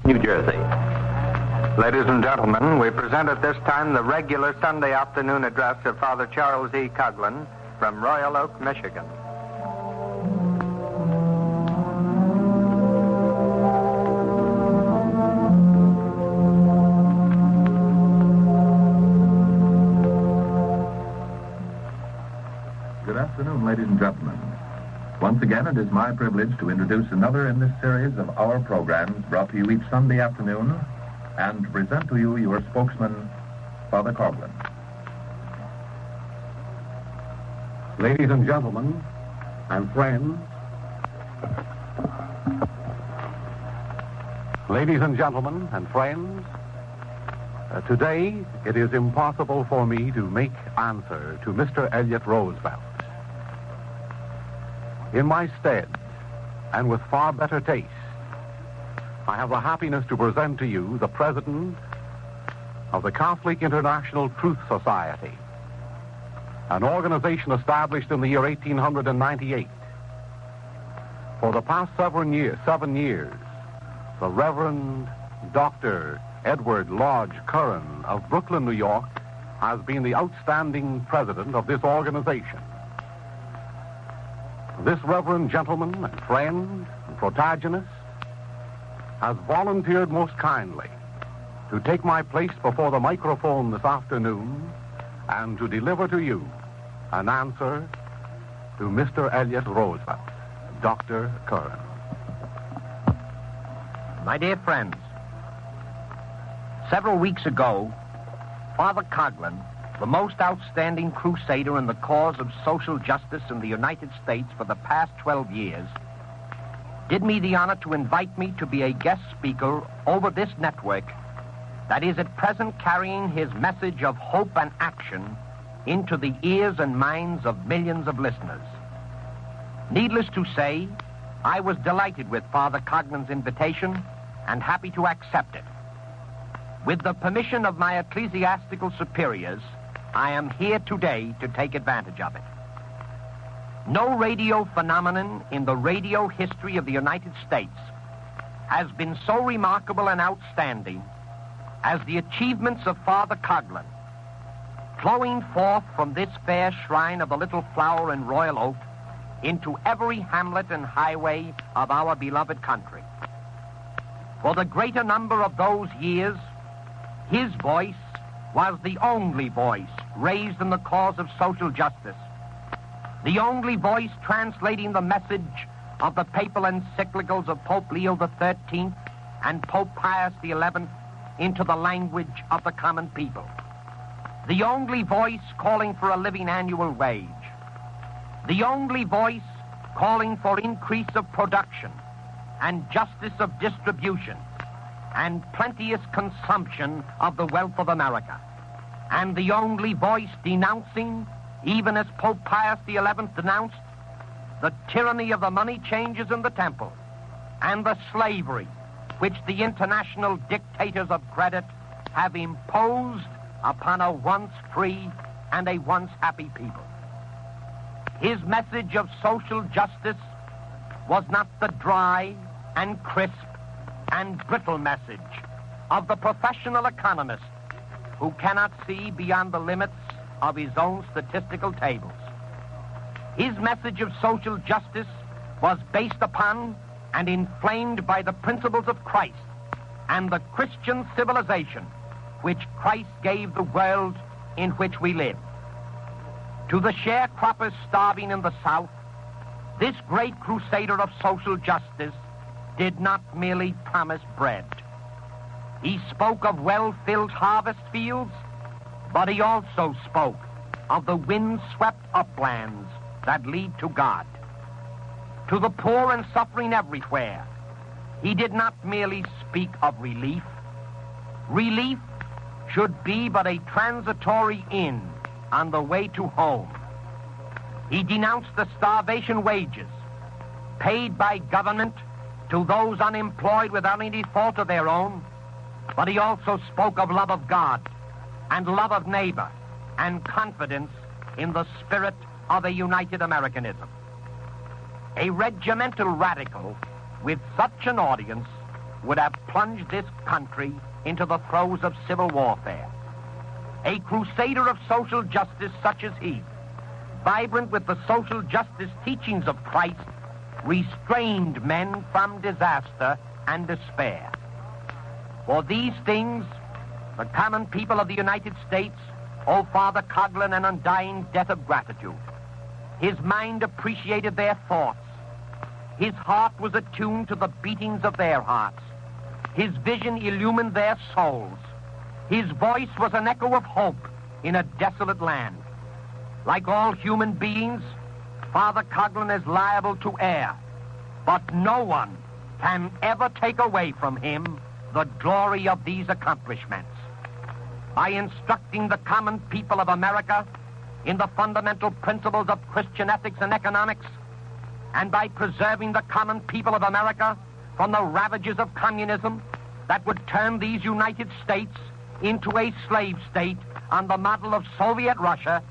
New Jersey. Ladies and gentlemen, we present at this time the regular Sunday afternoon address of Father Charles E. Coughlin from Royal Oak, Michigan. Good afternoon, ladies and gentlemen. Once again, it is my privilege to introduce another in this series of our programs brought to you each Sunday afternoon and to present to you your spokesman, Father Coughlin. Ladies and gentlemen and friends, today it is impossible for me to make answer to Mr. Elliot Roosevelt. In my stead, and with far better taste, I have the happiness to present to you the president of the Catholic International Truth Society, an organization established in the year 1898. For the past 7 years, the Reverend Dr. Edward Lodge Curran of Brooklyn, New York, has been the outstanding president of this organization. This reverend gentleman and friend and protagonist has volunteered most kindly to take my place before the microphone this afternoon and to deliver to you an answer to Mr. Elliot Roosevelt, Dr. Curran. My dear friends, several weeks ago, Father Coughlin, the most outstanding crusader in the cause of social justice in the United States for the past 12 years, did me the honor to invite me to be a guest speaker over this network that is at present carrying his message of hope and action into the ears and minds of millions of listeners. Needless to say, I was delighted with Father Coughlin's invitation and happy to accept it. With the permission of my ecclesiastical superiors, I am here today to take advantage of it. No radio phenomenon in the radio history of the United States has been so remarkable and outstanding as the achievements of Father Coughlin, flowing forth from this fair shrine of the Little Flower in Royal Oak into every hamlet and highway of our beloved country. For the greater number of those years, his voice was the only voice raised in the cause of social justice, the only voice translating the message of the papal encyclicals of Pope Leo XIII and Pope Pius XI into the language of the common people, the only voice calling for a living annual wage, the only voice calling for increase of production and justice of distribution and plenteous consumption of the wealth of America, and the only voice denouncing, even as Pope Pius XI denounced, the tyranny of the money changers in the temple and the slavery which the international dictators of credit have imposed upon a once free and a once happy people. His message of social justice was not the dry and crisp and brittle message of the professional economist who cannot see beyond the limits of his own statistical tables. His message of social justice was based upon and inflamed by the principles of Christ and the Christian civilization which Christ gave the world in which we live. To the sharecroppers starving in the South, this great crusader of social justice did not merely promise bread. He spoke of well-filled harvest fields, but he also spoke of the wind-swept uplands that lead to God. To the poor and suffering everywhere, he did not merely speak of relief. Relief should be but a transitory inn on the way to home. He denounced the starvation wages paid by government to those unemployed without any fault of their own, but he also spoke of love of God and love of neighbor and confidence in the spirit of a united Americanism. A regimental radical with such an audience would have plunged this country into the throes of civil warfare. A crusader of social justice such as he, vibrant with the social justice teachings of Christ, restrained men from disaster and despair. For these things, the common people of the United States owe Father Coughlin an undying debt of gratitude. His mind appreciated their thoughts. His heart was attuned to the beatings of their hearts. His vision illumined their souls. His voice was an echo of hope in a desolate land. Like all human beings, Father Coughlin is liable to err, but no one can ever take away from him the glory of these accomplishments. By instructing the common people of America in the fundamental principles of Christian ethics and economics, and by preserving the common people of America from the ravages of communism that would turn these United States into a slave state on the model of Soviet Russia,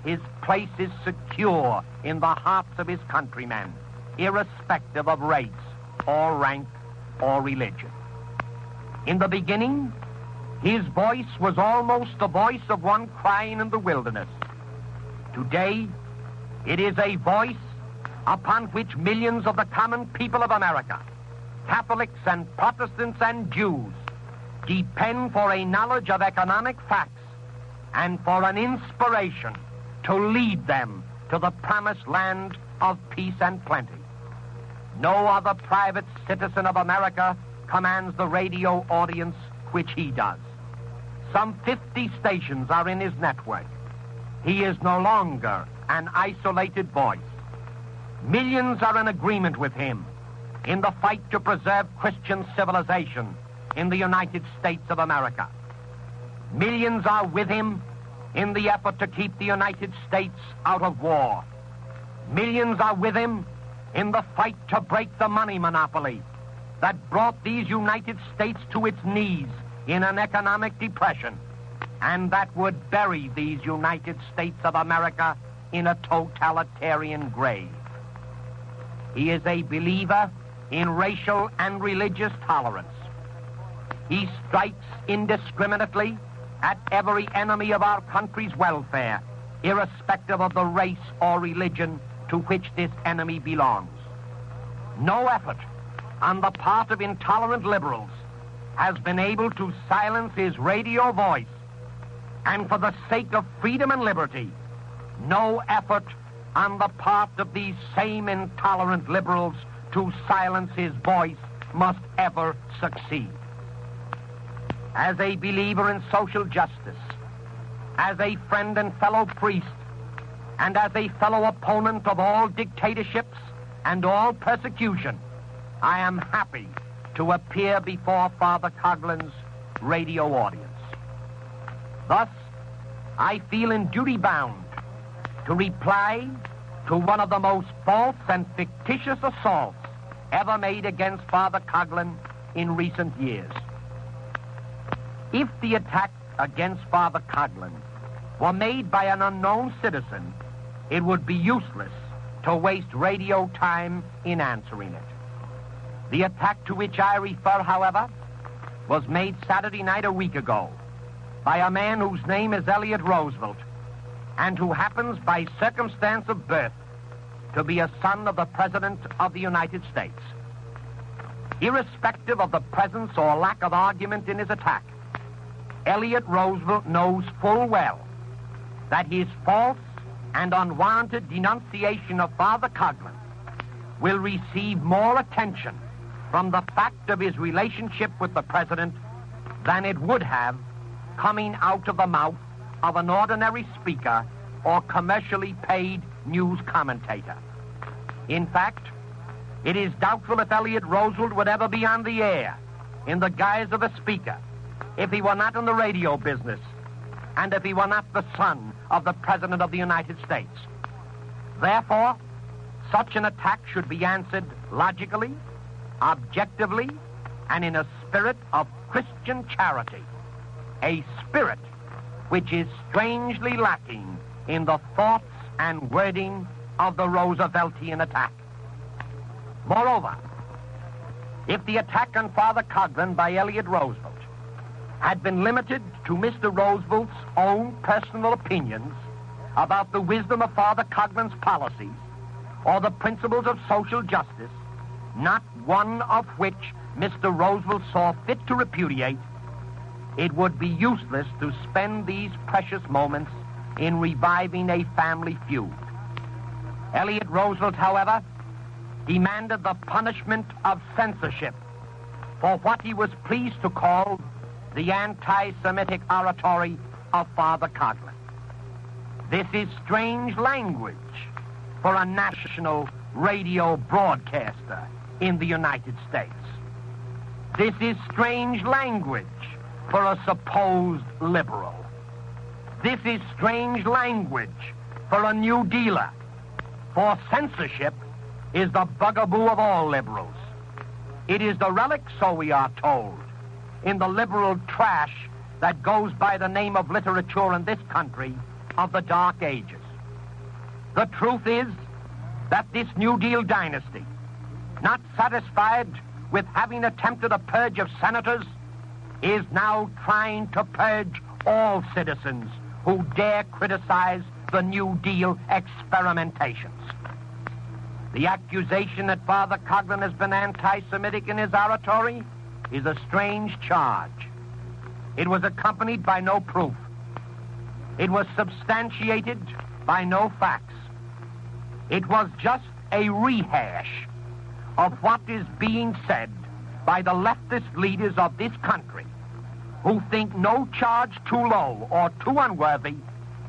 his place is secure in the hearts of his countrymen, irrespective of race or rank or religion. In the beginning, his voice was almost the voice of one crying in the wilderness. Today, it is a voice upon which millions of the common people of America, Catholics and Protestants and Jews, depend for a knowledge of economic facts and for an inspiration to lead them to the promised land of peace and plenty. No other private citizen of America commands the radio audience which he does. Some 50 stations are in his network. He is no longer an isolated voice. Millions are in agreement with him in the fight to preserve Christian civilization in the United States of America. Millions are with him in the effort to keep the United States out of war. Millions are with him in the fight to break the money monopoly that brought these United States to its knees in an economic depression, and that would bury these United States of America in a totalitarian grave. He is a believer in racial and religious tolerance. He strikes indiscriminately at every enemy of our country's welfare, irrespective of the race or religion to which this enemy belongs. No effort on the part of intolerant liberals has been able to silence his radio voice, and for the sake of freedom and liberty, no effort on the part of these same intolerant liberals to silence his voice must ever succeed. As a believer in social justice, as a friend and fellow priest, and as a fellow opponent of all dictatorships and all persecution, I am happy to appear before Father Coughlin's radio audience. Thus, I feel in duty bound to reply to one of the most false and fictitious assaults ever made against Father Coughlin in recent years. If the attack against Father Coughlin were made by an unknown citizen, it would be useless to waste radio time in answering it. The attack to which I refer, however, was made Saturday night a week ago by a man whose name is Elliot Roosevelt, and who happens by circumstance of birth to be a son of the President of the United States. Irrespective of the presence or lack of argument in his attack, Elliot Roosevelt knows full well that his false and unwarranted denunciation of Father Coughlin will receive more attention from the fact of his relationship with the President than it would have coming out of the mouth of an ordinary speaker or commercially paid news commentator. In fact, it is doubtful if Elliot Roosevelt would ever be on the air in the guise of a speaker if he were not in the radio business and if he were not the son of the President of the United States. Therefore, such an attack should be answered logically, objectively, and in a spirit of Christian charity, a spirit which is strangely lacking in the thoughts and wording of the Rooseveltian attack. Moreover, if the attack on Father Coughlin by Elliot Roosevelt had been limited to Mr. Roosevelt's own personal opinions about the wisdom of Father Coughlin's policies or the principles of social justice, not one of which Mr. Roosevelt saw fit to repudiate, it would be useless to spend these precious moments in reviving a family feud. Elliot Roosevelt, however, demanded the punishment of censorship for what he was pleased to call the anti-Semitic oratory of Father Coughlin. This is strange language for a national radio broadcaster in the United States. This is strange language for a supposed liberal. This is strange language for a New Dealer, for censorship is the bugaboo of all liberals. It is the relic, so we are told, in the liberal trash that goes by the name of literature in this country of the Dark Ages. The truth is that this New Deal dynasty, not satisfied with having attempted a purge of senators, is now trying to purge all citizens who dare criticize the New Deal experimentations. The accusation that Father Coughlin has been anti-Semitic in his oratory is a strange charge. It was accompanied by no proof. It was substantiated by no facts. It was just a rehash of what is being said by the leftist leaders of this country, who think no charge too low or too unworthy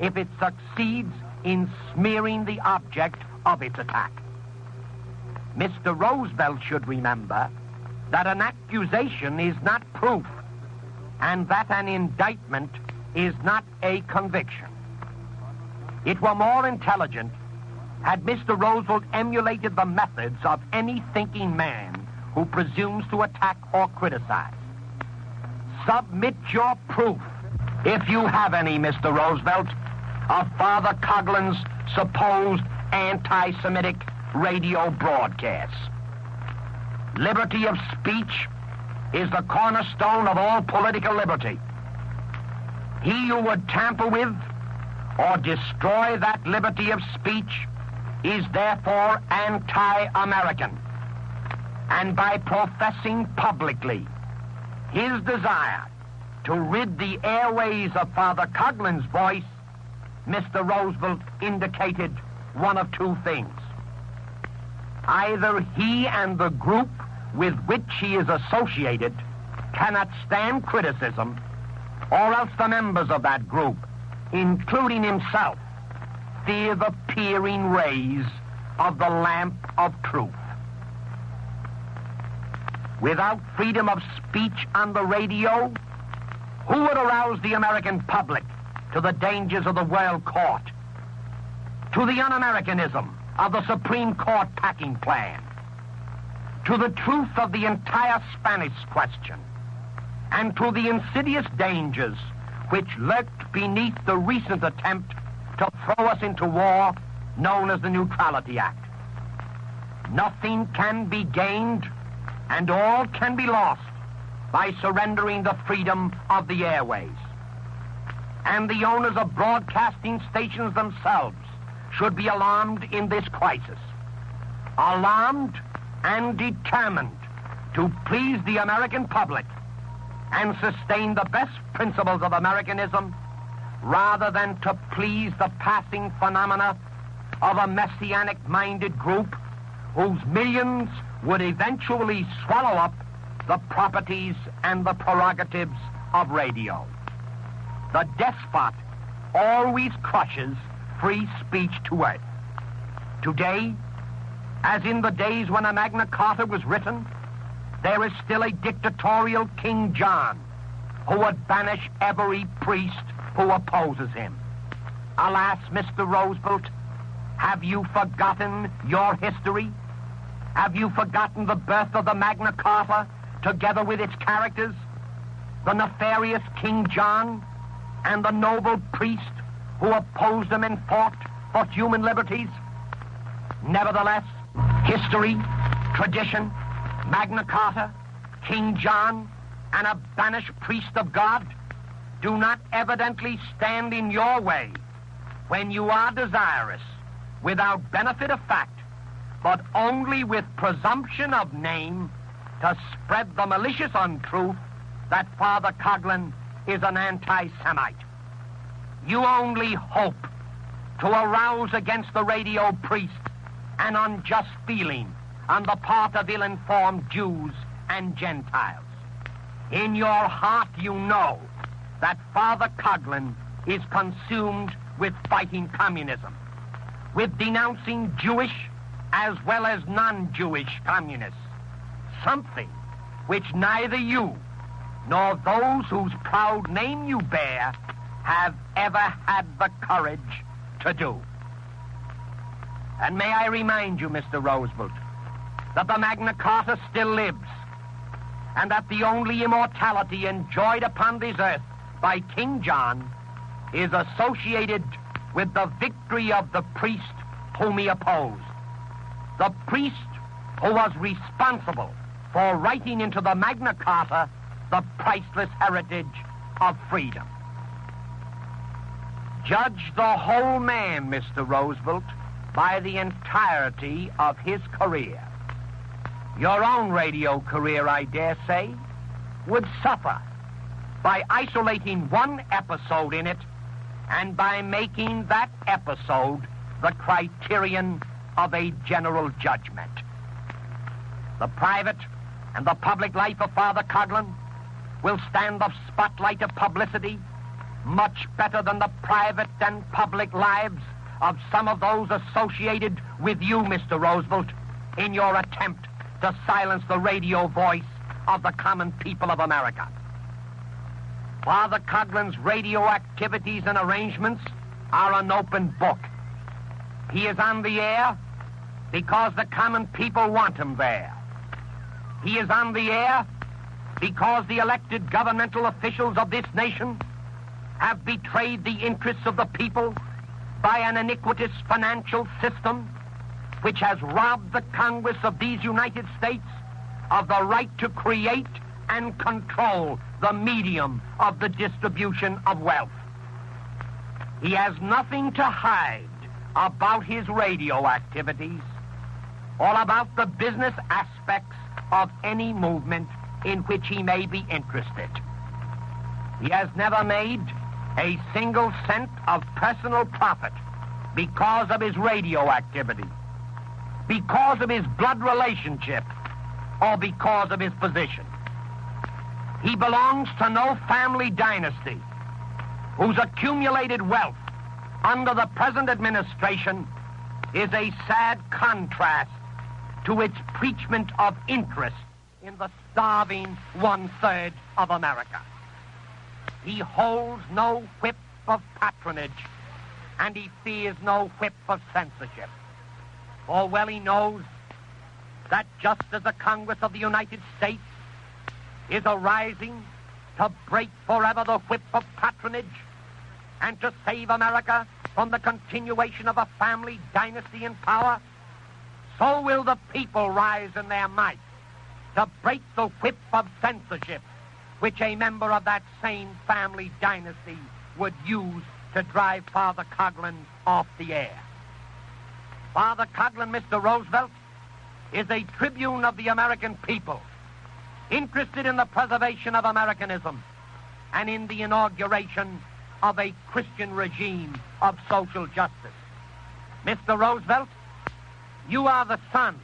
if it succeeds in smearing the object of its attack. Mr. Roosevelt should remember that an accusation is not proof, and that an indictment is not a conviction. It were more intelligent had Mr. Roosevelt emulated the methods of any thinking man who presumes to attack or criticize. Submit your proof, if you have any, Mr. Roosevelt, of Father Coughlin's supposed anti-Semitic radio broadcasts. Liberty of speech is the cornerstone of all political liberty. He who would tamper with or destroy that liberty of speech is therefore anti-American. And by professing publicly his desire to rid the airways of Father Coughlin's voice, Mr. Roosevelt indicated one of two things. Either he and the group with which he is associated cannot stand criticism, or else the members of that group, including himself, fear the peering rays of the lamp of truth. Without freedom of speech on the radio, who would arouse the American public to the dangers of the World Court, to the un-Americanism of the Supreme Court packing plan, to the truth of the entire Spanish question, and to the insidious dangers which lurked beneath the recent attempt to throw us into war known as the Neutrality Act? Nothing can be gained and all can be lost by surrendering the freedom of the airways. And the owners of broadcasting stations themselves should be alarmed in this crisis. Alarmed and determined to please the American public and sustain the best principles of Americanism rather than to please the passing phenomena of a messianic-minded group whose millions would eventually swallow up the properties and the prerogatives of radio. The despot always crushes free speech to earth. Today, as in the days when a Magna Carta was written, there is still a dictatorial King John who would banish every priest who opposes him. Alas, Mr. Roosevelt, have you forgotten your history? Have you forgotten the birth of the Magna Carta, together with its characters? The nefarious King John and the noble priest who opposed him and fought for human liberties? Nevertheless, history, tradition, Magna Carta, King John, and a banished priest of God do not evidently stand in your way when you are desirous, without benefit of fact, but only with presumption of name, to spread the malicious untruth that Father Coughlin is an anti-Semite. You only hope to arouse against the radio priest an unjust feeling on the part of ill-informed Jews and Gentiles. In your heart you know that Father Coughlin is consumed with fighting communism, with denouncing Jewish as well as non-Jewish communists, something which neither you nor those whose proud name you bear have ever had the courage to do. And may I remind you, Mr. Roosevelt, that the Magna Carta still lives, and that the only immortality enjoyed upon this earth by King John is associated with the victory of the priest whom he opposed. The priest who was responsible for writing into the Magna Carta the priceless heritage of freedom. Judge the whole man, Mr. Roosevelt, by the entirety of his career. Your own radio career, I dare say, would suffer by isolating one episode in it and by making that episode the criterion of a general judgment. The private and the public life of Father Coughlin will stand the spotlight of publicity much better than the private and public lives of some of those associated with you, Mr. Roosevelt, in your attempt to silence the radio voice of the common people of America. Father Coughlin's radio activities and arrangements are an open book. He is on the air because the common people want him there. He is on the air because the elected governmental officials of this nation have betrayed the interests of the people by an iniquitous financial system which has robbed the Congress of these United States of the right to create and control the medium of the distribution of wealth. He has nothing to hide about his radio activities or about the business aspects of any movement in which he may be interested. He has never made a single cent of personal profit because of his radio activity, because of his blood relationship, or because of his position. He belongs to no family dynasty whose accumulated wealth under the present administration is a sad contrast to its preachment of interest in the starving one-third of America. He holds no whip of patronage, and he fears no whip of censorship. For well he knows that just as the Congress of the United States is arising to break forever the whip of patronage and to save America from the continuation of a family dynasty in power, so will the people rise in their might to break the whip of censorship which a member of that same family dynasty would use to drive Father Coughlin off the air. Father Coughlin, Mr. Roosevelt, is a tribune of the American people, interested in the preservation of Americanism and in the inauguration of a Christian regime of social justice. Mr. Roosevelt, you are the son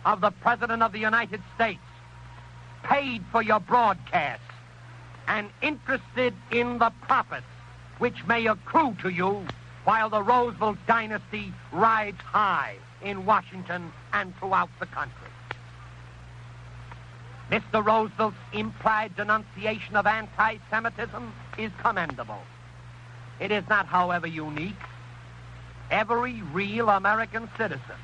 of the President of the United States, paid for your broadcasts and interested in the profits which may accrue to you while the Roosevelt dynasty rides high in Washington and throughout the country. Mr. Roosevelt's implied denunciation of anti-Semitism is commendable. It is not, however, unique. Every real American citizen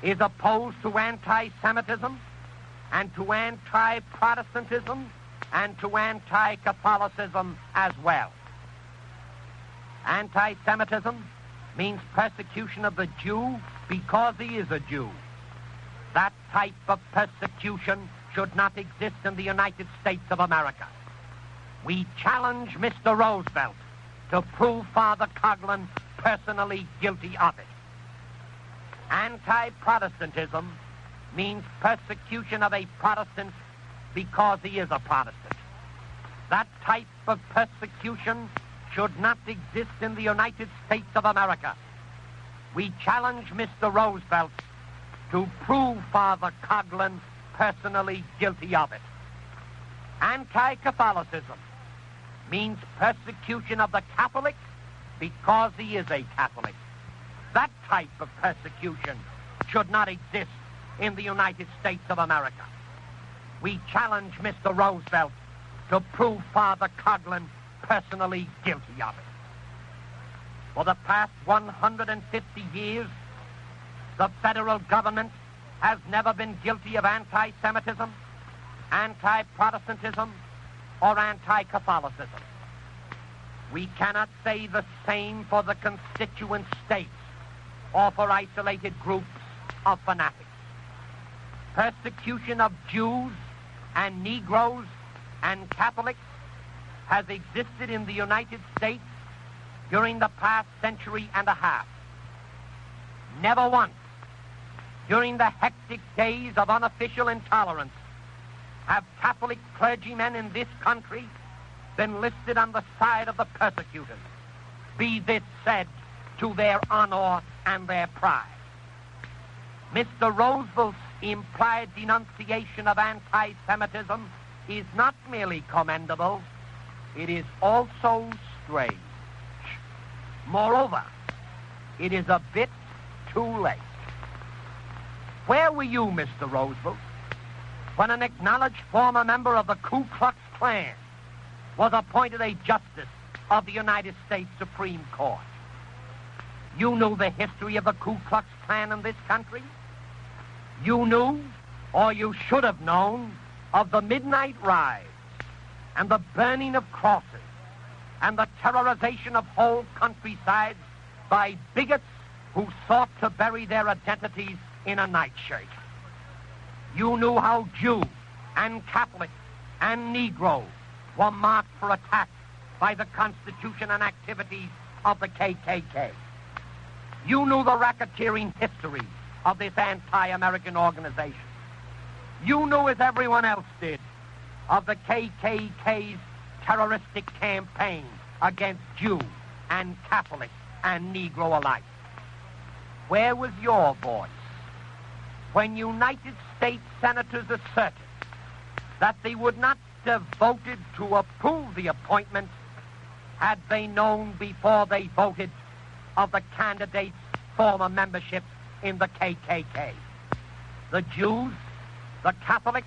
is opposed to anti-Semitism and to anti-Protestantism and to anti-Catholicism as well. Anti-Semitism means persecution of the Jew because he is a Jew. That type of persecution should not exist in the United States of America. We challenge Mr. Roosevelt to prove Father Coughlin personally guilty of it. Anti-Protestantism means persecution of a Protestant because he is a Protestant. That type of persecution should not exist in the United States of America. We challenge Mr. Roosevelt to prove Father Coughlin personally guilty of it. Anti-Catholicism means persecution of the Catholic because he is a Catholic. That type of persecution should not exist in the United States of America. We challenge Mr. Roosevelt to prove Father Coughlin personally guilty of it. For the past 150 years, the federal government has never been guilty of anti-Semitism, anti-Protestantism, or anti-Catholicism. We cannot say the same for the constituent states or for isolated groups of fanatics. Persecution of Jews and Negroes and Catholics has existed in the United States during the past century and a half. Never once, during the hectic days of unofficial intolerance, have Catholic clergymen in this country been listed on the side of the persecutors. Be this said to their honor and their pride. Mr. Roosevelt's implied denunciation of anti-Semitism is not merely commendable, it is also strange. Moreover, it is a bit too late. Where were you, Mr. Roosevelt, when an acknowledged former member of the Ku Klux Klan was appointed a justice of the United States Supreme Court? You knew the history of the Ku Klux Klan in this country. You knew, or you should have known, of the midnight riots and the burning of crosses and the terrorization of whole countrysides by bigots who sought to bury their identities in a nightshirt. You knew how Jew and Catholic and Negro were marked for attack by the Constitution and activities of the KKK. You knew the racketeering history of this anti-American organization. You knew, as everyone else did, of the KKK's terroristic campaign against Jew and Catholic and Negro alike. Where was your voice when United States senators asserted that they would not have voted to approve the appointment had they known before they voted of the candidate's former membership in the KKK? The Jews, the Catholics,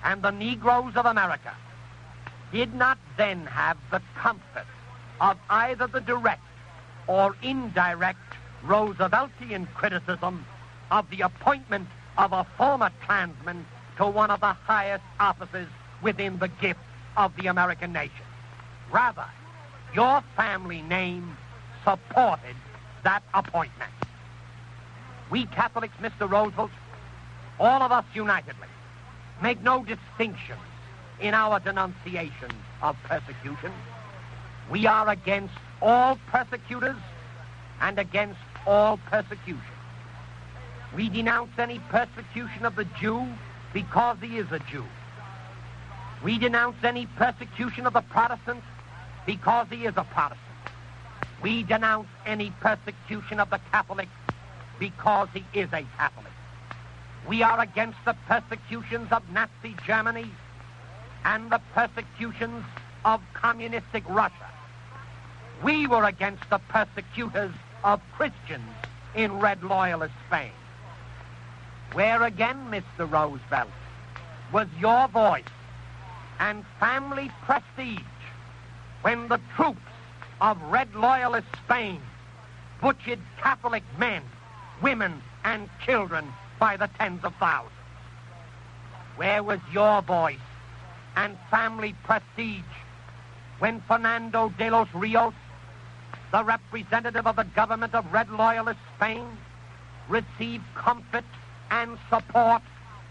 and the Negroes of America did not then have the comfort of either the direct or indirect Rooseveltian criticism of the appointment of a former Klansman to one of the highest offices within the gift of the American nation. Rather, your family name supported that appointment. We Catholics, Mr. Roosevelt, all of us unitedly, make no distinctions in our denunciation of persecution. We are against all persecutors and against all persecution. We denounce any persecution of the Jew because he is a Jew. We denounce any persecution of the Protestant because he is a Protestant. We denounce any persecution of the Catholic because he is a Catholic. We are against the persecutions of Nazi Germany and the persecutions of communistic Russia. We were against the persecutors of Christians in Red Loyalist Spain. Where again, Mr. Roosevelt, was your voice and family prestige when the troops of Red Loyalist Spain butchered Catholic men, women, and children by the tens of thousands? Where was your voice and family prestige when Fernando de los Rios, the representative of the government of Red Loyalist Spain, received comfort and support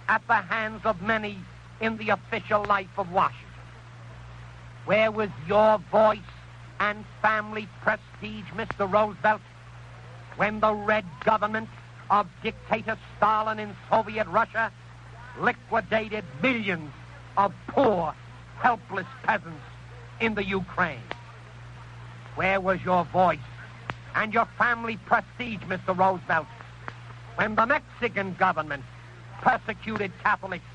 at the hands of many in the official life of Washington? Where was your voice and family prestige, Mr. Roosevelt, when the Red government of dictator Stalin in Soviet Russia liquidated millions of poor, helpless peasants in the Ukraine? Where was your voice and your family prestige, Mr. Roosevelt, when the Mexican government persecuted Catholics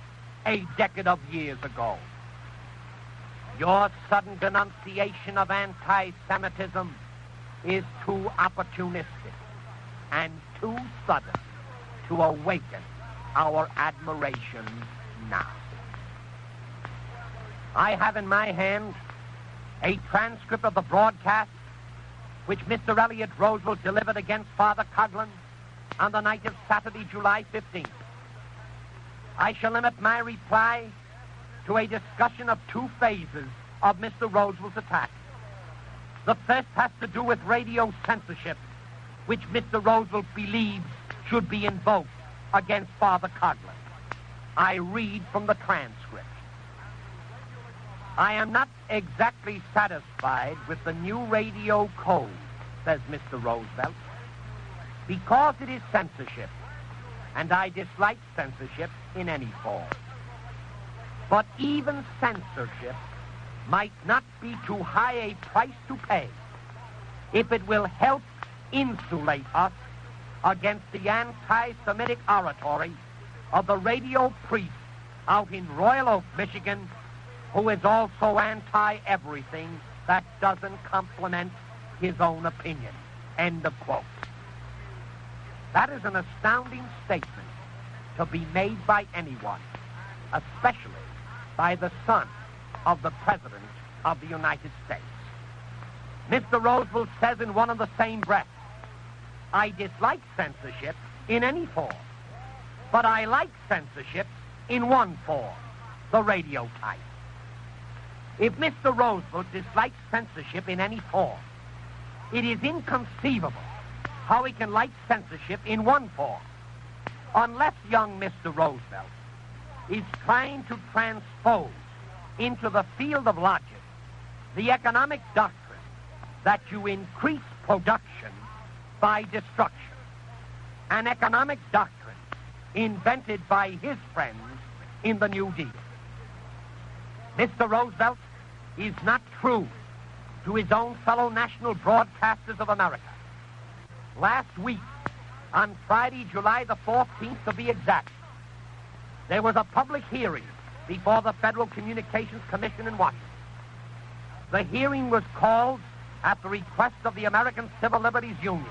a decade of years ago? Your sudden denunciation of anti-Semitism is too opportunistic and too sudden to awaken our admiration now. I have in my hand a transcript of the broadcast which Mr. Elliot Roosevelt delivered against Father Coughlin on the night of Saturday, July 15th. I shall limit my reply to a discussion of two phases of Mr. Roosevelt's attack. The first has to do with radio censorship, which Mr. Roosevelt believes should be invoked against Father Coughlin. I read from the transcript. I am not exactly satisfied with the new radio code, says Mr. Roosevelt, because it is censorship, and I dislike censorship in any form. But even censorship might not be too high a price to pay if it will help insulate us against the anti-Semitic oratory of the radio priest out in Royal Oak, Michigan, who is also anti-everything that doesn't complement his own opinion. End of quote. That is an astounding statement to be made by anyone, especially by the son of the President of the United States. Mr. Roosevelt says in one and the same breath, I dislike censorship in any form, but I like censorship in one form, the radio type. If Mr. Roosevelt dislikes censorship in any form, it is inconceivable how he can like censorship in one form, unless young Mr. Roosevelt is trying to transpose into the field of logic the economic doctrine that you increase production by destruction, an economic doctrine invented by his friends in the New Deal. Mr. Roosevelt is not true to his own fellow national broadcasters of America. Last week, on Friday, July the 14th to be exact, there was a public hearing before the Federal Communications Commission in Washington. The hearing was called at the request of the American Civil Liberties Union.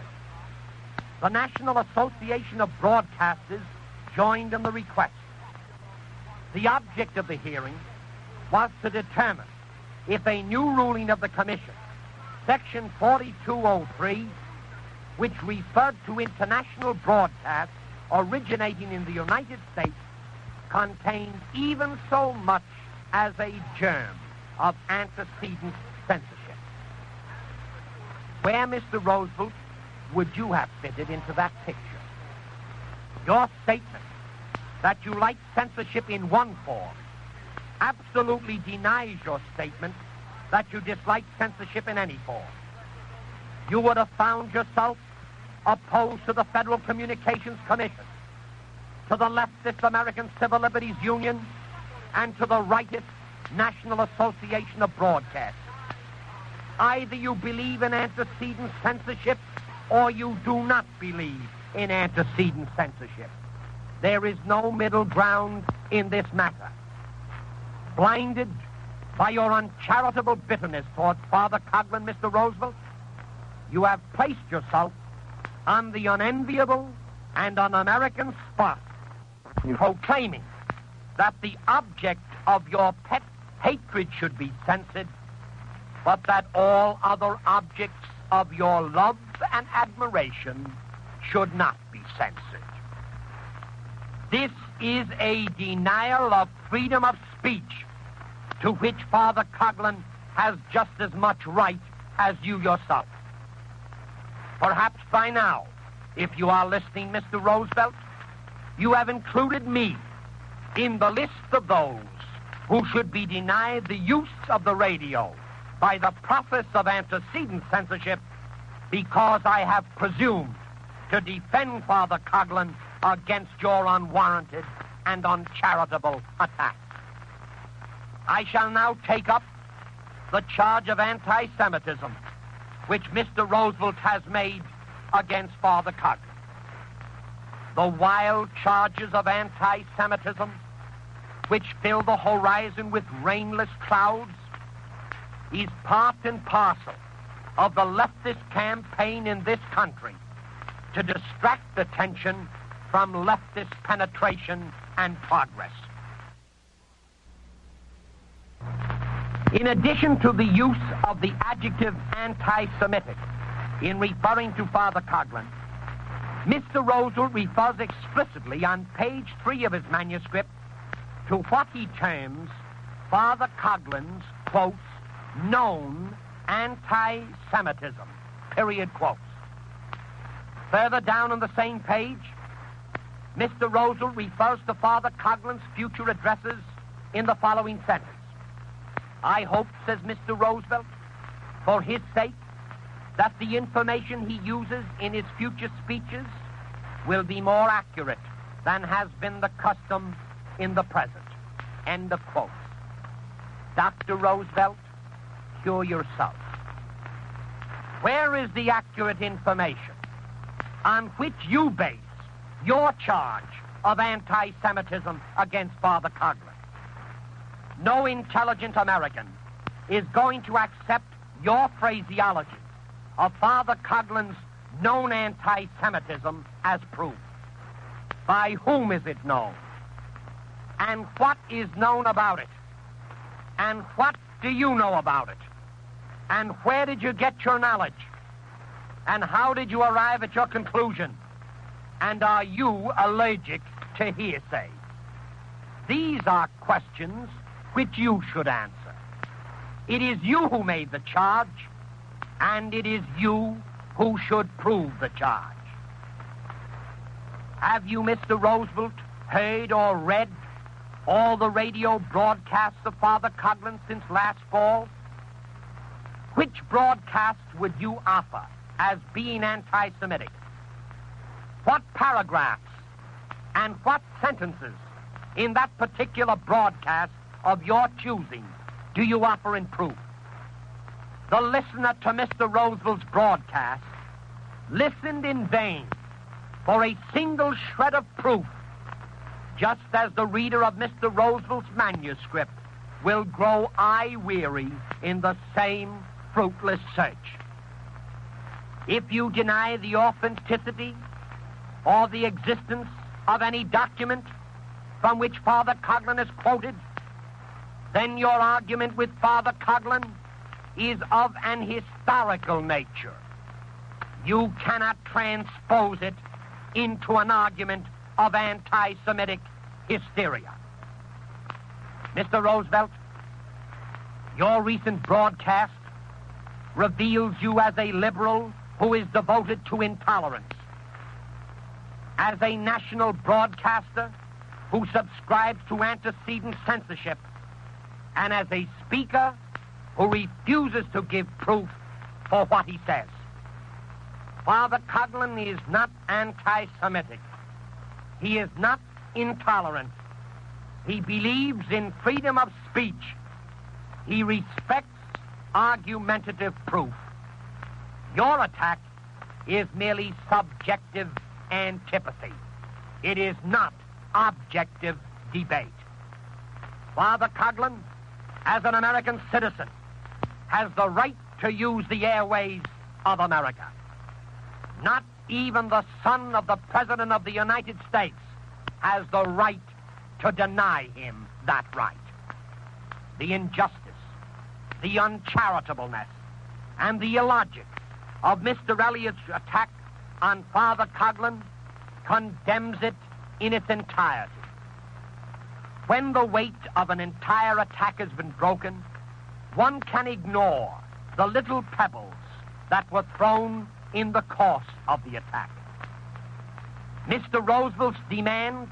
The National Association of Broadcasters joined in the request. The object of the hearing was to determine if a new ruling of the Commission, Section 4203, which referred to international broadcasts originating in the United States, contained even so much as a germ of antecedent censorship. Where, Mr. Roosevelt, would you have fitted into that picture? Your statement that you like censorship in one form absolutely denies your statement that you dislike censorship in any form. You would have found yourself opposed to the Federal Communications Commission, to the leftist American Civil Liberties Union, and to the rightist National Association of Broadcasters. Either you believe in antecedent censorship or you do not believe in antecedent censorship. There is no middle ground in this matter. Blinded by your uncharitable bitterness towards Father Coughlin, Mr. Roosevelt, you have placed yourself on the unenviable and un-American spot, proclaiming that the object of your pet hatred should be censored, but that all other objects of your love and admiration should not be censored. This is a denial of freedom of speech to which Father Coughlin has just as much right as you yourself. Perhaps by now, if you are listening, Mr. Roosevelt, you have included me in the list of those who should be denied the use of the radio by the process of antecedent censorship because I have presumed to defend Father Coughlin against your unwarranted and uncharitable attacks. I shall now take up the charge of anti-Semitism which Mr. Roosevelt has made against Father Coughlin. The wild charges of anti-Semitism which fill the horizon with rainless clouds is part and parcel of the leftist campaign in this country to distract attention from leftist penetration and progress. In addition to the use of the adjective anti-Semitic in referring to Father Coughlin, Mr. Roosevelt refers explicitly on page 3 of his manuscript to what he terms Father Coughlin's, quotes, known anti-Semitism, period quotes. Further down on the same page, Mr. Roosevelt refers to Father Coughlin's future addresses in the following sentence. I hope, says Mr. Roosevelt, for his sake, that the information he uses in his future speeches will be more accurate than has been the custom in the present. End of quote. Dr. Roosevelt, cure yourself. Where is the accurate information on which you base your charge of anti-Semitism against Father Coughlin? No intelligent American is going to accept your phraseology of Father Coughlin's known anti-Semitism as proof. By whom is it known? And what is known about it? And what do you know about it? And where did you get your knowledge? And how did you arrive at your conclusion? And are you allergic to hearsay? These are questions which you should answer. It is you who made the charge, and it is you who should prove the charge. Have you, Mr. Roosevelt, heard or read all the radio broadcasts of Father Coughlin since last fall? Which broadcasts would you offer as being anti-Semitic? What paragraphs and what sentences in that particular broadcast of your choosing do you offer in proof? The listener to Mr. Roosevelt's broadcast listened in vain for a single shred of proof, just as the reader of Mr. Roosevelt's manuscript will grow eye-weary in the same fruitless search. If you deny the authenticity or the existence of any document from which Father Coughlin is quoted, then your argument with Father Coughlin is of an historical nature. You cannot transpose it into an argument of anti-Semitic hysteria. Mr. Roosevelt, your recent broadcast reveals you as a liberal who is devoted to intolerance, as a national broadcaster who subscribes to antecedent censorship, and as a speaker who refuses to give proof for what he says. Father Coughlin is not anti-Semitic. He is not intolerant. He believes in freedom of speech. He respects argumentative proof. Your attack is merely subjective antipathy. It is not objective debate. Father Coughlin, as an American citizen, has the right to use the airways of America. Not even the son of the President of the United States has the right to deny him that right. The injustice, the uncharitableness, and the illogic of Mr. Elliot's attack on Father Coughlin condemns it in its entirety. When the weight of an entire attack has been broken, one can ignore the little pebbles that were thrown in the course of the attack. Mr. Roosevelt's demand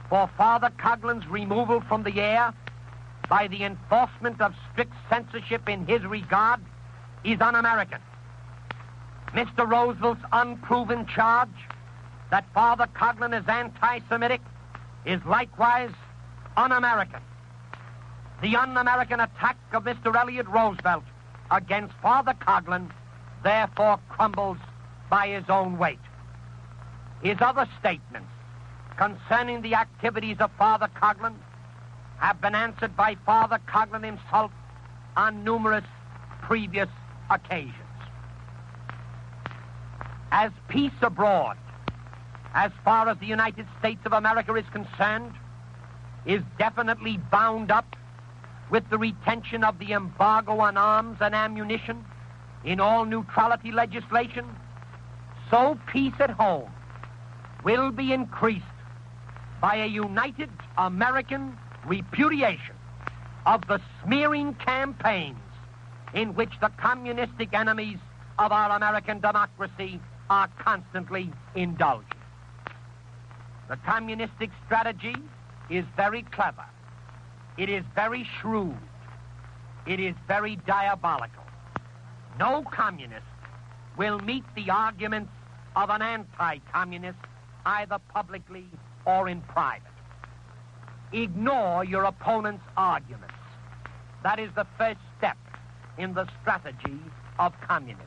for Father Coughlin's removal from the air by the enforcement of strict censorship in his regard is un-American. Mr. Roosevelt's unproven charge that Father Coughlin is anti-Semitic is likewise un-American. The un-American attack of Mr. Elliot Roosevelt against Father Coughlin therefore crumbles by his own weight. His other statements concerning the activities of Father Coughlin have been answered by Father Coughlin himself on numerous previous occasions. As peace abroad, as far as the United States of America is concerned, is definitely bound up with the retention of the embargo on arms and ammunition in all neutrality legislation, so peace at home will be increased by a united American repudiation of the smearing campaigns in which the communistic enemies of our American democracy are constantly indulging. The communistic strategy is very clever. It is very shrewd. It is very diabolical. No communist will meet the arguments of an anti-communist either publicly or in private. Ignore your opponent's arguments. That is the first step in the strategy of communism.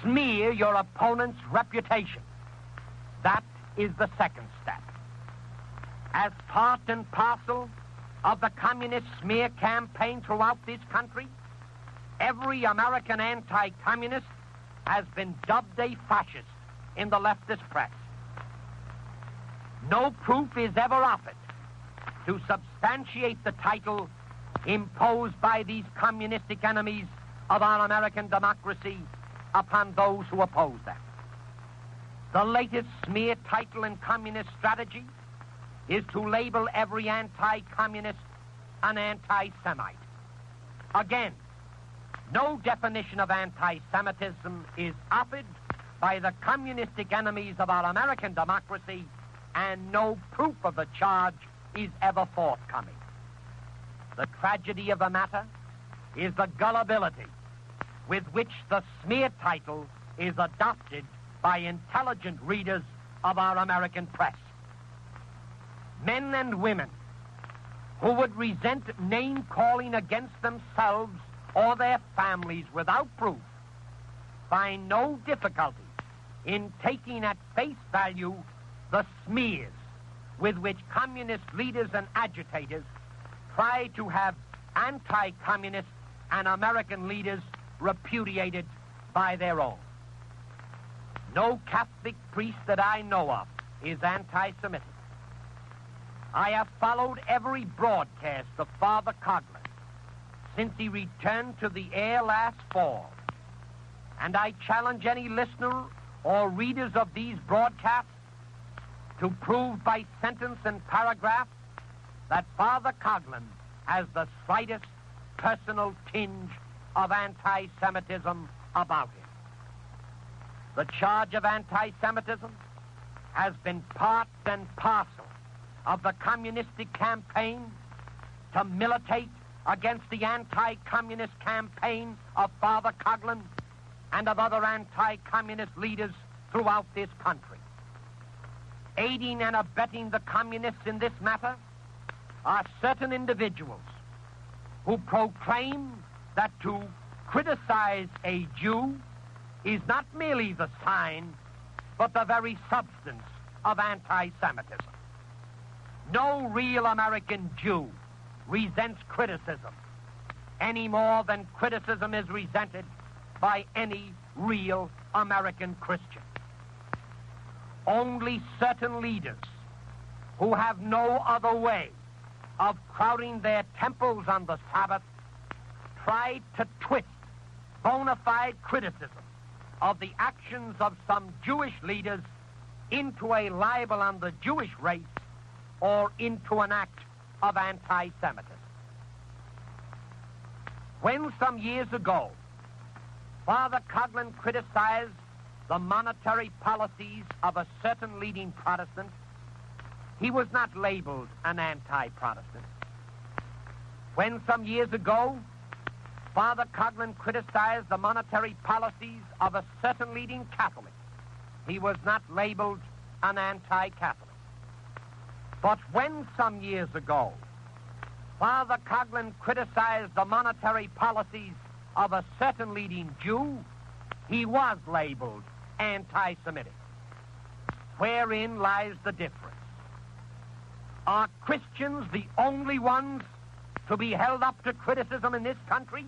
Smear your opponent's reputation. That is the second step. As part and parcel of the communist smear campaign throughout this country, every American anti-communist has been dubbed a fascist in the leftist press. No proof is ever offered to substantiate the title imposed by these communistic enemies of our American democracy upon those who oppose them. The latest smear title in communist strategy is to label every anti-communist an anti-Semite. Again, no definition of anti-Semitism is offered by the communistic enemies of our American democracy, and no proof of the charge is ever forthcoming. The tragedy of the matter is the gullibility with which the smear title is adopted by intelligent readers of our American press. Men and women who would resent name-calling against themselves or their families without proof find no difficulty in taking at face value the smears with which communist leaders and agitators try to have anti-communist and American leaders repudiated by their own. No Catholic priest that I know of is anti-Semitic. I have followed every broadcast of Father Coughlin since he returned to the air last fall, and I challenge any listener or readers of these broadcasts to prove by sentence and paragraph that Father Coughlin has the slightest personal tinge of anti-Semitism about him. The charge of anti-Semitism has been part and parcel of the communistic campaign to militate against the anti-communist campaign of Father Coughlin and of other anti-communist leaders throughout this country. Aiding and abetting the communists in this matter are certain individuals who proclaim that to criticize a Jew is not merely the sign, but the very substance of anti-Semitism. No real American Jew resents criticism any more than criticism is resented by any real American Christian. Only certain leaders who have no other way of crowding their temples on the Sabbath try to twist bona fide criticism of the actions of some Jewish leaders into a libel on the Jewish race or into an act of anti-Semitism. When some years ago, Father Coughlin criticized the monetary policies of a certain leading Protestant, he was not labeled an anti-Protestant. When some years ago, Father Coughlin criticized the monetary policies of a certain leading Catholic, he was not labeled an anti-Catholic. But when some years ago, Father Coughlin criticized the monetary policies of a certain leading Jew, he was labeled anti-Semitic. Wherein lies the difference? Are Christians the only ones to be held up to criticism in this country?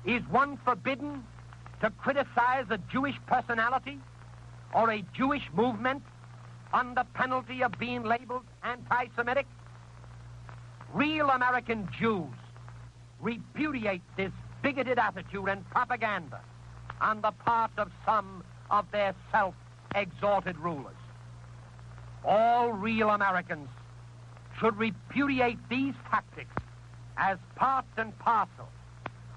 Is one forbidden to criticize a Jewish personality or a Jewish movement under penalty of being labeled anti-Semitic? Real American Jews repudiate this bigoted attitude and propaganda on the part of some of their self-exalted rulers. All real Americans should repudiate these tactics as part and parcel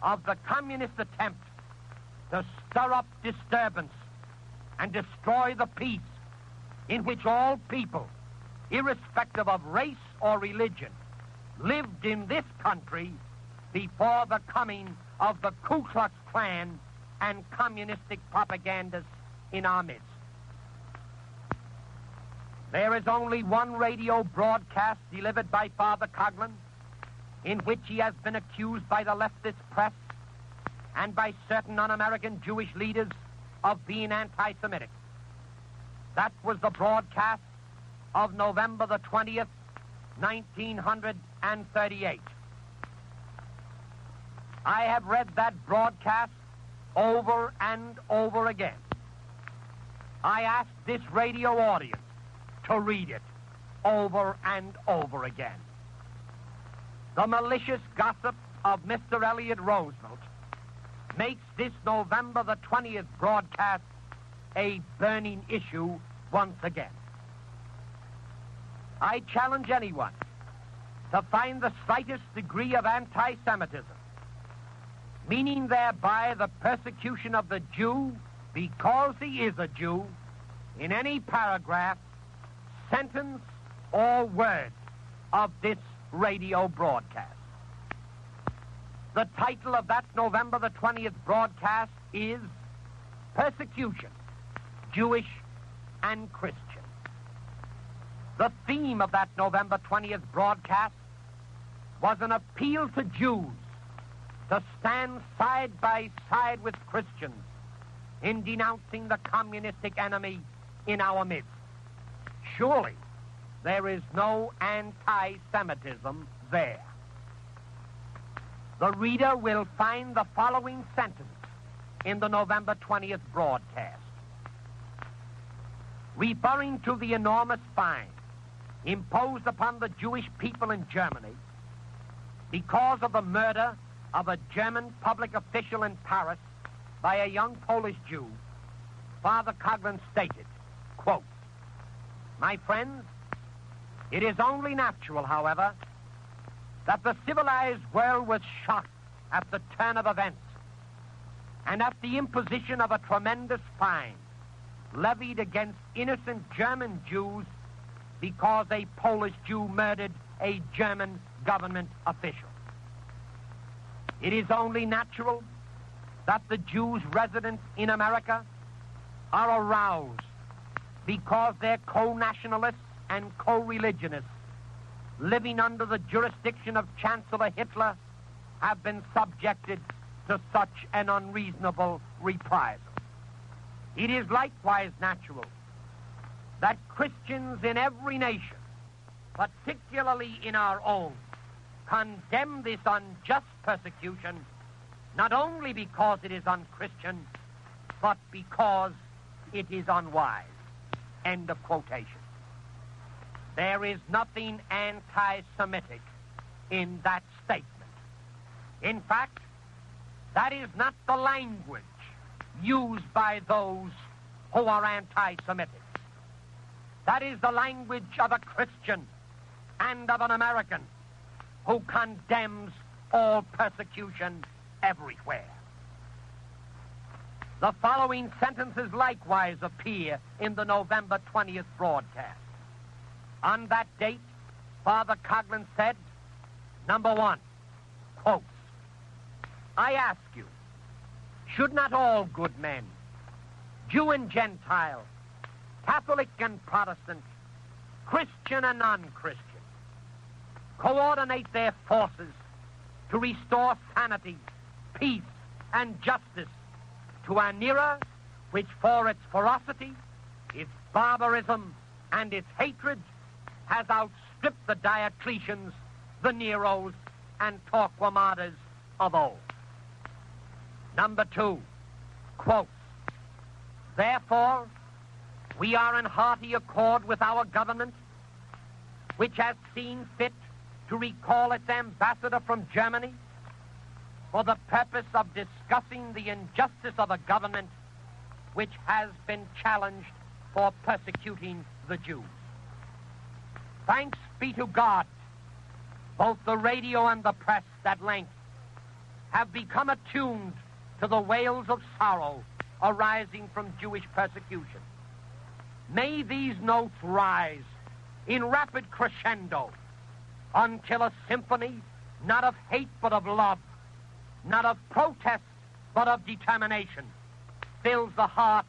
of the communist attempt to stir up disturbance and destroy the peace in which all people, irrespective of race or religion, lived in this country before the coming of the Ku Klux Klan and communistic propagandists in our midst. There is only one radio broadcast delivered by Father Coughlin in which he has been accused by the leftist press and by certain un-American Jewish leaders of being anti-Semitic. That was the broadcast of November the 20th, 1938. I have read that broadcast over and over again. I asked this radio audience to read it over and over again. The malicious gossip of Mr. Elliot Roosevelt makes this November the 20th broadcast a burning issue once again. I challenge anyone to find the slightest degree of anti-Semitism, meaning thereby the persecution of the Jew because he is a Jew, in any paragraph, sentence, or word of this radio broadcast. The title of that November the 20th broadcast is Persecution, Jewish and Christian. The theme of that November 20th broadcast was an appeal to Jews to stand side by side with Christians in denouncing the communistic enemy in our midst. Surely there is no anti-Semitism there. The reader will find the following sentence in the November 20th broadcast. Referring to the enormous fine imposed upon the Jewish people in Germany because of the murder of a German public official in Paris by a young Polish Jew, Father Coughlin stated, quote, "My friends, it is only natural, however, that the civilized world was shocked at the turn of events and at the imposition of a tremendous fine levied against innocent German Jews because a Polish Jew murdered a German government official. It is only natural that the Jews resident in America are aroused because their co-nationalists and co-religionists living under the jurisdiction of Chancellor Hitler have been subjected to such an unreasonable reprisal. It is likewise natural that Christians in every nation, particularly in our own, condemn this unjust persecution, not only because it is unchristian, but because it is unwise." End of quotation. There is nothing anti-Semitic in that statement. In fact, that is not the language used by those who are anti-Semitic. That is the language of a Christian and of an American who condemns all persecution everywhere. The following sentences likewise appear in the November 20th broadcast. On that date, Father Coughlin said, Number one, quotes. I ask you, should not all good men, Jew and Gentile, Catholic and Protestant, Christian and non-Christian, coordinate their forces to restore sanity, peace, and justice to an era which for its ferocity, its barbarism, and its hatred has outstripped the Diocletians, the Neros, and Torquemadas of old? Number two, quotes. Therefore, we are in hearty accord with our government, which has seen fit to recall its ambassador from Germany for the purpose of discussing the injustice of a government which has been challenged for persecuting the Jews. Thanks be to God, both the radio and the press at length have become attuned to the wails of sorrow arising from Jewish persecution. May these notes rise in rapid crescendo until a symphony not of hate but of love, not of protest but of determination, fills the heart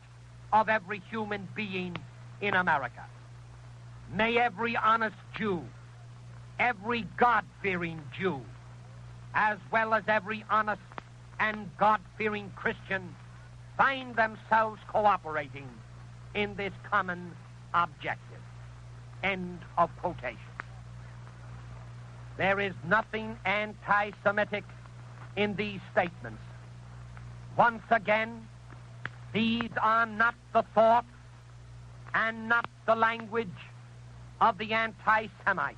of every human being in America. May every honest Jew, every God-fearing Jew, as well as every honest and God-fearing Christian, find themselves cooperating in this common objective. End of quotation. There is nothing anti-Semitic in these statements. Once again, these are not the thoughts and not the language of the anti-Semite.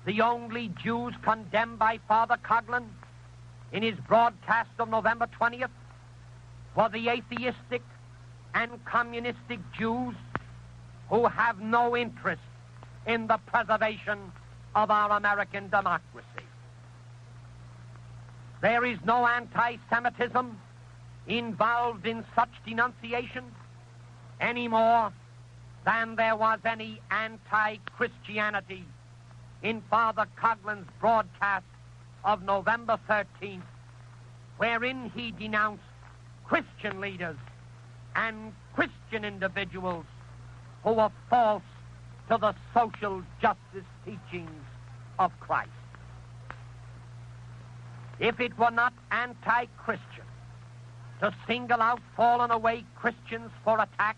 The only Jews condemned by Father Coughlin in his broadcast of November 20th were the atheistic and communistic Jews who have no interest in the preservation of our American democracy. There is no anti-Semitism involved in such denunciation any more than there was any anti-Christianity in Father Coughlin's broadcast of November 13th, wherein he denounced Christian leaders and Christian individuals who were false to the social justice teachings of Christ. If it were not anti-Christian to single out fallen away Christians for attack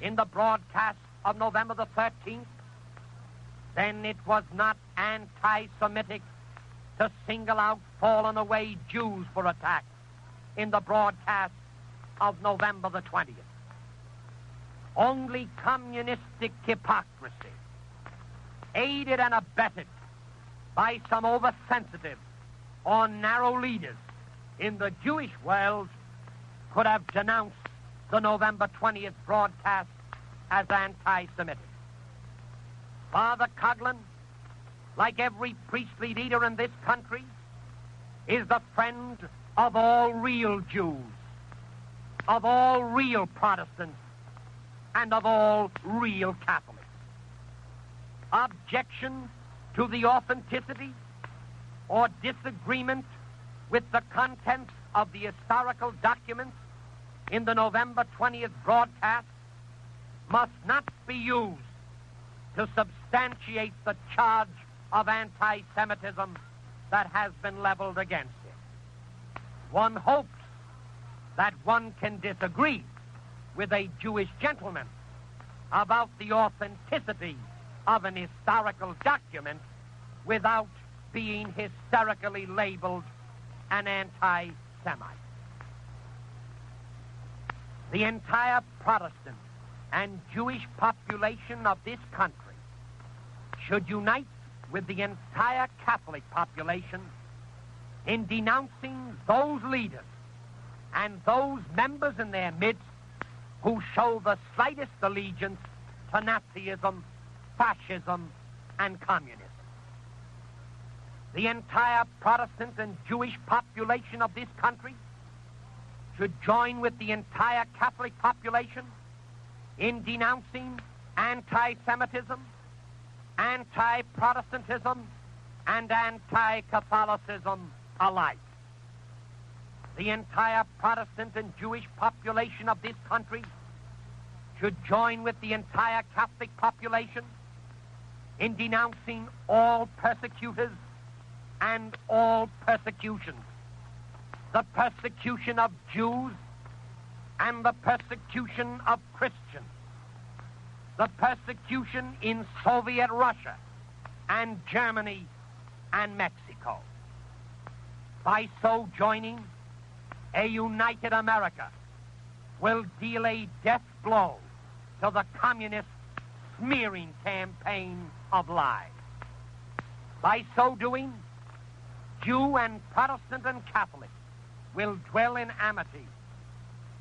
in the broadcast of November the 13th, then it was not anti-Semitic to single out fallen away Jews for attack in the broadcast of November the 20th. Only communistic hypocrisy, aided and abetted by some oversensitive or narrow leaders in the Jewish world, could have denounced the November 20th broadcast as anti-Semitic. Father Coughlin, like every priestly leader in this country, is the friend of all real Jews, of all real Protestants, and of all real Catholics. Objection to the authenticity or disagreement with the contents of the historical documents in the November 20th broadcast must not be used to substantiate the charge of anti-Semitism that has been leveled against it. One hopes that one can disagree with a Jewish gentleman about the authenticity of an historical document without being hysterically labeled an anti-Semite. The entire Protestant and Jewish population of this country should unite with the entire Catholic population in denouncing those leaders and those members in their midst who show the slightest allegiance to Nazism, fascism, and communism. The entire Protestant and Jewish population of this country should join with the entire Catholic population in denouncing anti-Semitism, anti-Protestantism, and anti-Catholicism alike. The entire Protestant and Jewish population of this country should join with the entire Catholic population in denouncing all persecutors and all persecutions. The persecution of Jews and the persecution of Christians. The persecution in Soviet Russia and Germany and Mexico. By so joining, a united America will deal a death blow to the communist smearing campaign of lies. By so doing, Jew and Protestant and Catholic will dwell in amity,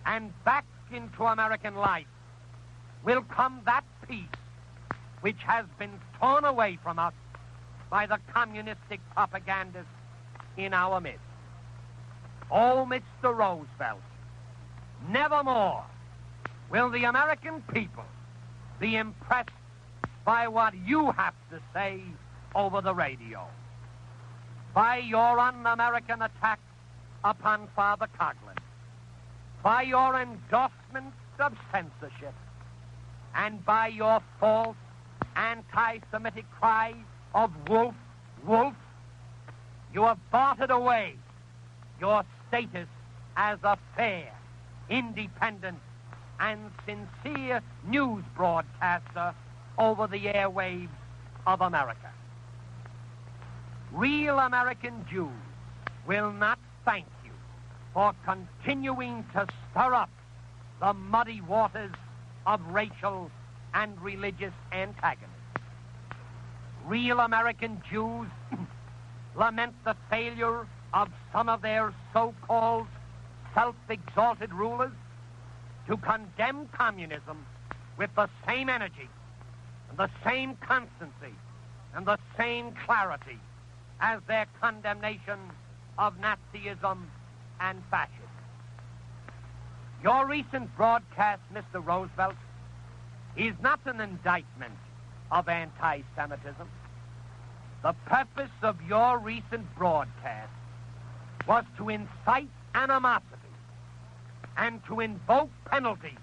and back into American life will come that peace which has been torn away from us by the communistic propagandists in our midst. Oh, Mr. Roosevelt, nevermore will the American people be impressed by what you have to say over the radio. By your un-American attack upon Father Coughlin, by your endorsement of censorship, and by your false anti-Semitic cry of wolf, wolf, you have bartered away your status as a fair, independent, and sincere news broadcaster over the airwaves of America. Real American Jews will not thank you for continuing to stir up the muddy waters of racial and religious antagonism. Real American Jews lament the failure of some of their so-called self-exalted rulers to condemn communism with the same energy and the same constancy and the same clarity as their condemnation of Nazism and fascism. Your recent broadcast, Mr. Roosevelt, is not an indictment of anti-Semitism. The purpose of your recent broadcast was to incite animosity and to invoke penalties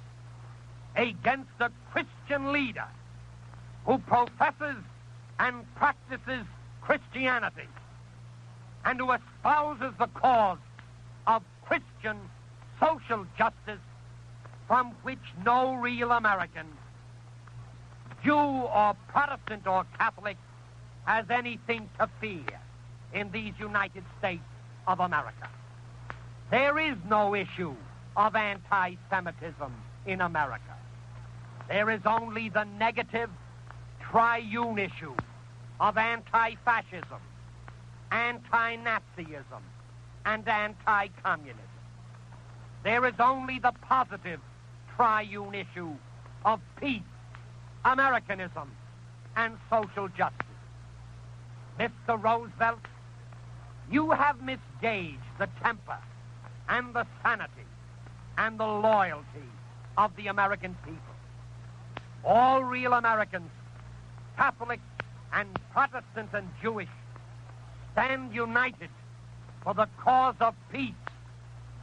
against a Christian leader who professes and practices Christianity and who espouses the cause of Christian social justice from which no real American, Jew or Protestant or Catholic, has anything to fear in these United States of America. There is no issue of anti-Semitism in America. There is only the negative triune issue of anti-fascism, anti-Nazism, and anti-communism. There is only the positive triune issue of peace, Americanism, and social justice. Mr. Roosevelt, you have misgauged the temper and the sanity and the loyalty of the American people. All real Americans, Catholic and Protestant and Jewish, stand united for the cause of peace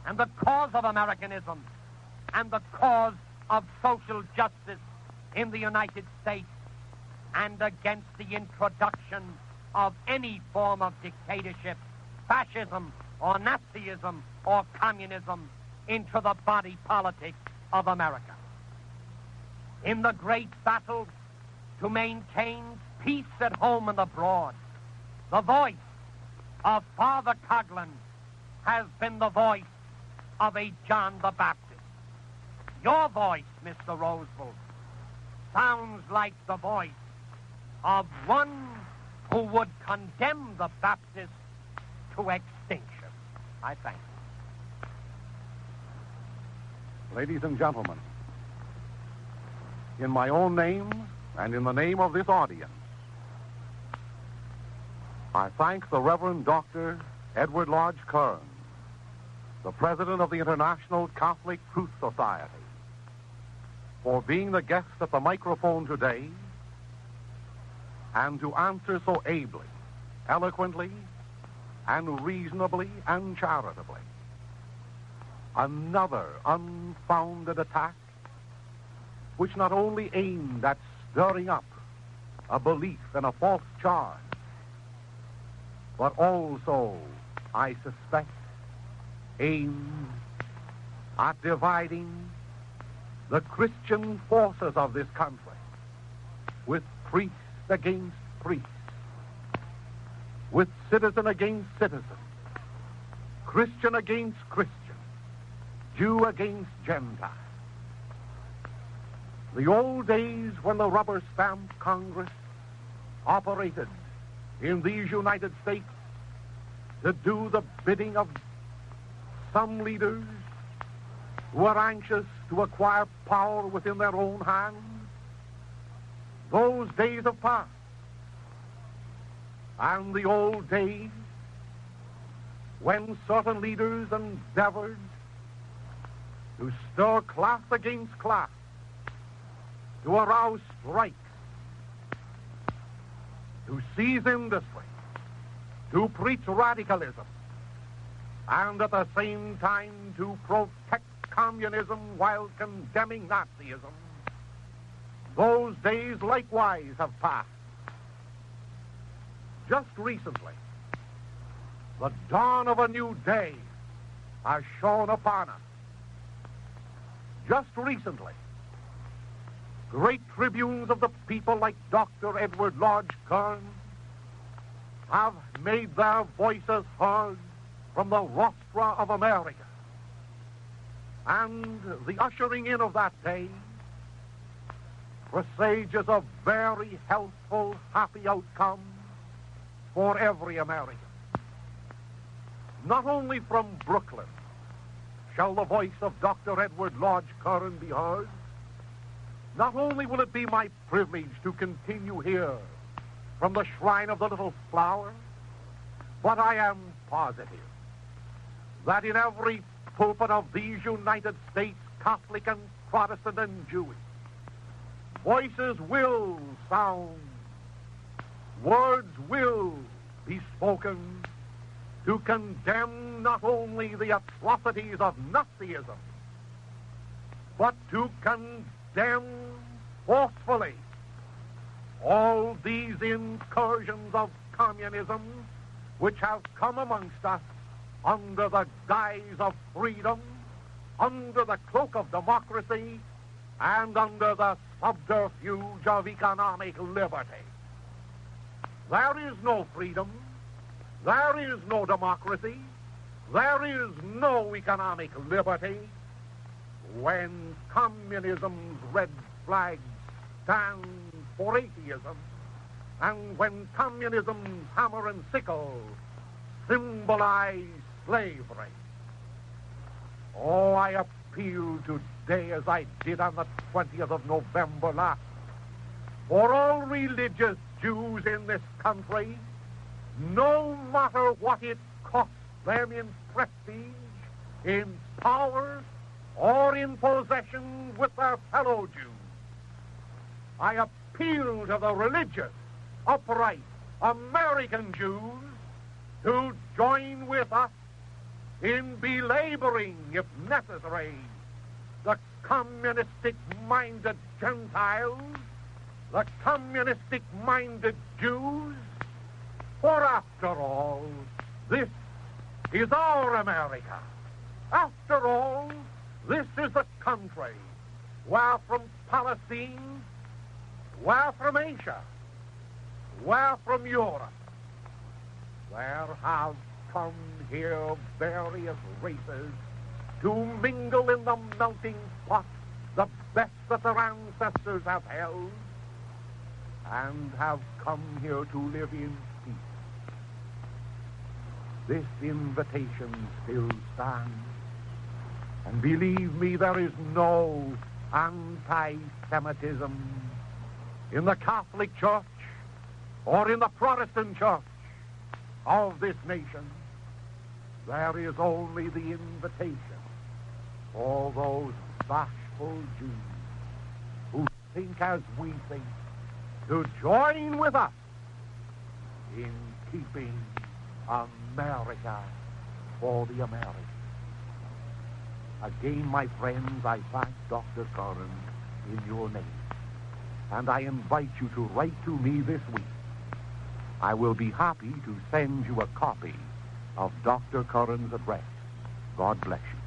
and the cause of Americanism and the cause of social justice in the United States and against the introduction of any form of dictatorship, fascism, or Nazism, or communism into the body politic of America. In the great battle to maintain peace at home and abroad, the voice of Father Coughlin has been the voice of a John the Baptist. Your voice, Mr. Roosevelt, sounds like the voice of one who would condemn the Baptists to extinction. I thank you. Ladies and gentlemen, in my own name and in the name of this audience, I thank the Reverend Dr. Edward Lodge Kern, the President of the International Catholic Truth Society, for being the guest at the microphone today and to answer so ably eloquently and reasonably and charitably. Another unfounded attack which not only aimed at stirring up a belief in a false charge, but also, I suspect, aimed at dividing the Christian forces of this country with priest against priest, with citizen against citizen, Christian against Christian, Jew against Gentile. The old days when the rubber stamp Congress operated in these United States to do the bidding of some leaders who were anxious to acquire power within their own hands, those days have passed. And the old days when certain leaders endeavored to stir class against class, to arouse strikes, to seize industry, to preach radicalism, and at the same time to protect communism while condemning Nazism. Those days likewise have passed. Just recently, the dawn of a new day has shone upon us. Just recently, great tribunes of the people like Dr. Edward Lodge Kern have made their voices heard from the rostra of America. And the ushering in of that day presages a very healthful, happy outcome for every American. Not only from Brooklyn shall the voice of Dr. Edward Lodge Kern be heard, not only will it be my privilege to continue here from the shrine of the little flower, but I am positive that in every pulpit of these United States, Catholic and Protestant and Jewish, voices will sound, words will be spoken to condemn not only the atrocities of Nazism, but to condemn forcefully all these incursions of communism which have come amongst us under the guise of freedom, under the cloak of democracy, and under the subterfuge of economic liberty. There is no freedom, there is no democracy, there is no economic liberty when communism's red flag stands for atheism, and when communism's hammer and sickle symbolize slavery. Oh, I appeal today, as I did on the 20th of November last, for all religious Jews in this country, no matter what it costs them in prestige, in power, or in possession with their fellow Jews. I appeal to the religious, upright American Jews to join with us in belaboring, if necessary, the communistic-minded Gentiles, the communistic-minded Jews. For after all, this is our America. After all, this is the country where from Palestine, where from Asia, where from Europe, there have come here various races to mingle in the melting pot the best that their ancestors have held, and have come here to live in peace. This invitation still stands, and believe me, there is no anti-Semitism in the Catholic Church or in the Protestant Church of this nation. There is only the invitation for those bashful Jews who think as we think to join with us in keeping America for the Americans. Again, my friends, I thank Dr. Curran in your name. And I invite you to write to me this week. I will be happy to send you a copy of Dr. Curran's address. God bless you.